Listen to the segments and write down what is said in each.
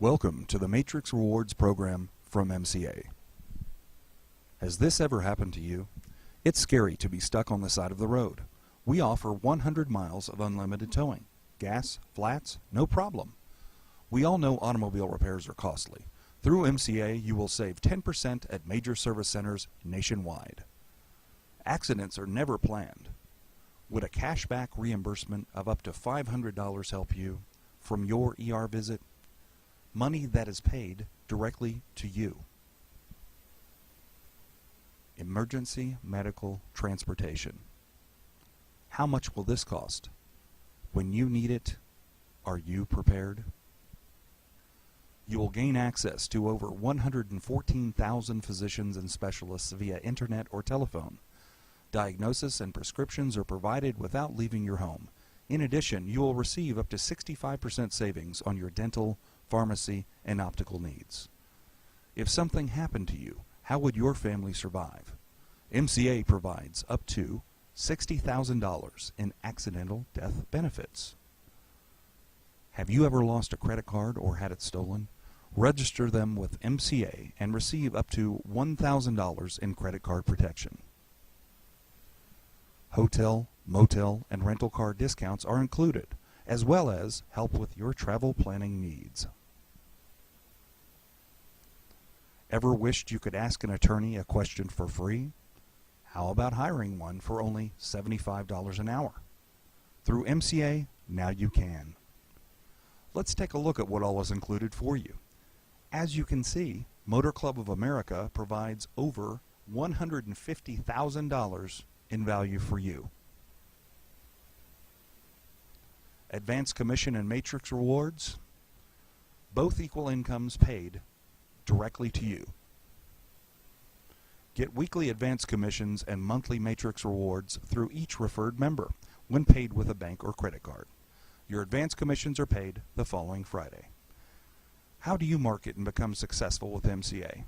Welcome to the Matrix Rewards program from MCA. Has this ever happened to you? It's scary to be stuck on the side of the road. We offer 100 miles of unlimited towing. Gas, flats, no problem. We all know automobile repairs are costly. Through MCA, you will save 10% at major service centers nationwide. Accidents are never planned. Would a cashback reimbursement of up to $500 help you from your ER visit? Money that is paid directly to you. Emergency medical transportation. How much will this cost? When you need it, are you prepared? You will gain access to over 114,000 physicians and specialists via internet or telephone. Diagnosis and prescriptions are provided without leaving your home. In addition, you will receive up to 65% savings on your dental, pharmacy, and optical needs. If something happened to you, how would your family survive? MCA provides up to $60,000 in accidental death benefits. Have you ever lost a credit card or had it stolen? Register them with MCA and receive up to $1,000 in credit card protection. Hotel, motel, and rental car discounts are included, as well as help with your travel planning needs. Ever wished you could ask an attorney a question for free? How about hiring one for only $75 an hour? Through MCA, now you can. Let's take a look at what all is included for you. As you can see, Motor Club of America provides over $150,000 in value for you. Advanced Commission and Matrix Rewards, both equal incomes paid directly to you. Get weekly advance commissions and monthly Matrix Rewards through each referred member when paid with a bank or credit card. Your advance commissions are paid the following Friday. How do you market and become successful with MCA?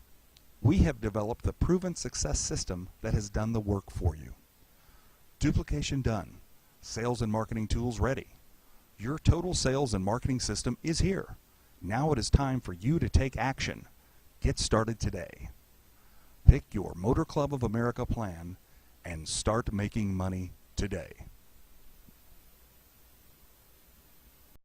We have developed the proven success system that has done the work for you. Duplication done. Sales and marketing tools ready. Your total sales and marketing system is here. Now it is time for you to take action. Get started today. Pick your Motor Club of America plan and start making money today.